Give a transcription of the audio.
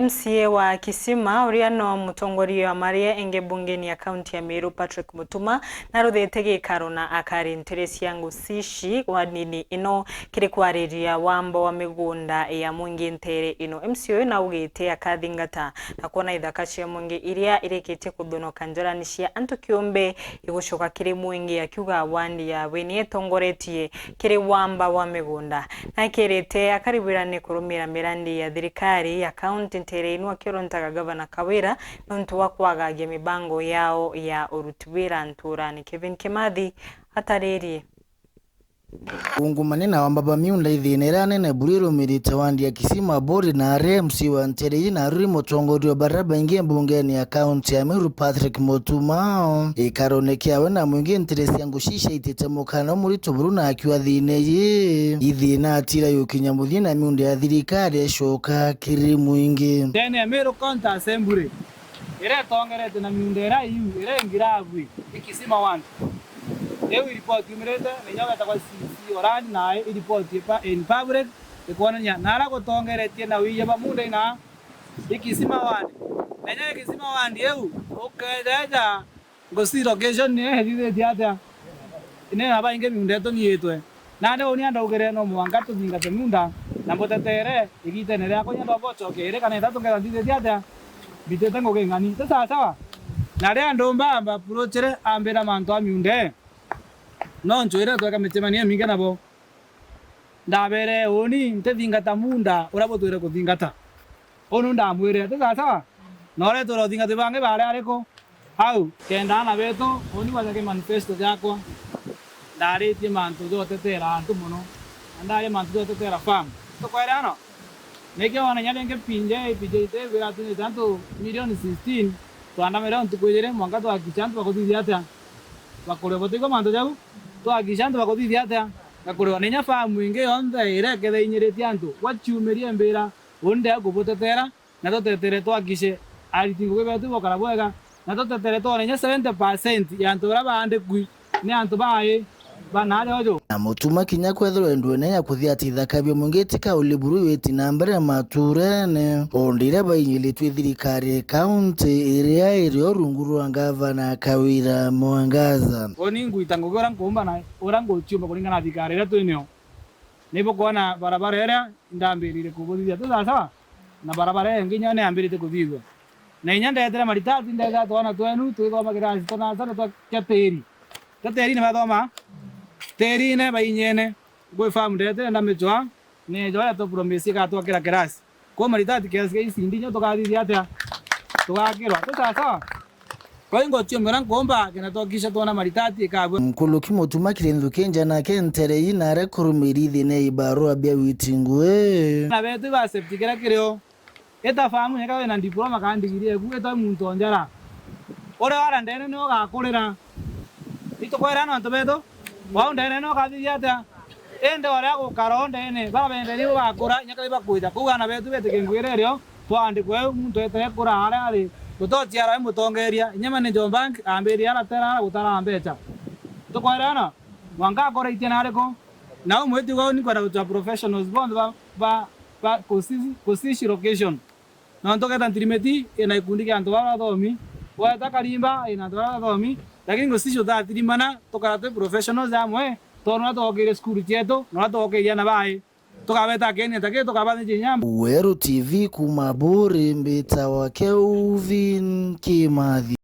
MCA wa Kisima uria no mutongoria wa maria enge bungeni ya kaunti ya Meru Patrick Mutuma na ruthete gikaro na akari Nteresia Ngucici wanini ino kiri kwariria wambo wa migunda ya mwingi ntere ino. MCA na ugite akathingata na kuona ithaka cia mwingi iria irekete kuthonoka njorani cia antu kiumbe igucoka kiri mwingi akiuga wandi ya weni etongoretie kiri wamba wa migunda na kirite akaribirane kurumira mirandi ya thirikari ya kaunti ntere ino akirontaga gavana Kawira nontu wa kwagagia mibango yao ya uruti wira nturani. Kevin Kimathi ataririe ungumane na wambaba miunda ithinera nene buriro mirite wandi ya Kisima bori na RMC wa ntere na ruri mutongoria wa baraba ingie bungeni ya kaunti ya Meru Patrick Mutuma ikaronekia wena mwingi Nteresia Ngucici itete mukano murito buruna akiwa thine ye ithina atira yukinya muthina miunda ya thirikari eshoka kiri mwingi ndene ya Meru County Assembly ire tongerete na miunda ira yu ire ngirabu Kisima wandi ewe report imirete nenyaga takwa CC orani na report in public ikuonania nara gutongeretie na wiye bamunde na Kisima wandi nenyaga Kisima wandi ewe ukedeja gosi location ne hedide tiata ine aba inge miunde to nietwe nane oni anda ugere no mwanga to ninga temunda na botetere igite nere akonya ndo bocho kere kana tatu ngera ndide tiata bitete ngoge ngani sasa sawa nare ando mbamba prochere ambera manto miunde no njoira twaka metemania minga nabo ndabere oni ntethingata munda urabo twire kuthingata onu ndamwire tata nore turo thingata bange bare ariko au kenda na beto oni wathake manifesto yakwa ndaritie mantu jotetera antu muno ndare mantu jotetera farm to kwera no neke wana nyalenge pinje ite wira tu tanto milioni 16 twanda mera ntukujere mwanga to akichantu bakothithia ata bakore botiko mantu jau to akichantu bakothithia ata ngakore nenya farm inge yonde irekethe inyiriti antu wachumerie mbira onde agobotetera na totetere to akice aritingo bebetu bokara bwega na totetere to nenya 70% ya antu bande kui ni antu bae banale ojo na Mutuma kinya kwethero ndwe nenya kuthia tithaka byo mungetika uliburu weti na mbere maturene ondire bayinyile twithirikari county area irio runguru ngavana Kawira Mwangaza oni nguitango gora ngomba na orango chumba kulingana na thikari ira twinio nibo kuona barabara ira ndambirire kubuthia sasa na barabara nginya ne ambirite kuthigwa na inya ndetera maritati ndetha twana twenu twithoma kirasi tona sana twa kateri ne bathoma teri ne bayinyene gwe farm ndetera na mechwa ne joya to promise ka to kira kirasi ko maritati kiasi isi ndinyo to kathithia atia tugakirwa sasa kwa ingo tio mera ngomba kena to kisha tona maritati ka mkuluki Mutuma kirendu kenja na kentere na rekurumiri thine ibarua bia witingwe na betu ba septikira kireo eta famu nyaka na diploma kandigirie ku eta muntu onjara ore ara ndene no gakurira ito kwera no ntobeto wa ndene no kathithia ata ende ore agukara ndene babende ni bakura nyaka bakuita kuga na betu betike ngwirerio twandi kwe muntu ete kura ara ari gutotiara mutongeria nyama ni Jombank ambiri ara tera gutara ambecha to kwera no wanga kora itena ariko na umweti go ni kwara uta professionals bond ba kosishi location na ntoka tantirimeti ina ikundi ke antu bara thomi wa takarimba ina bara thomi lakini ngosisho da tirimana toka te professionals amwe tona to ke school tieto no to ke yana bai toka beta kenya take toka bane jinyamba Weru TV kumaburi mbita wa Kelvin Kimathi.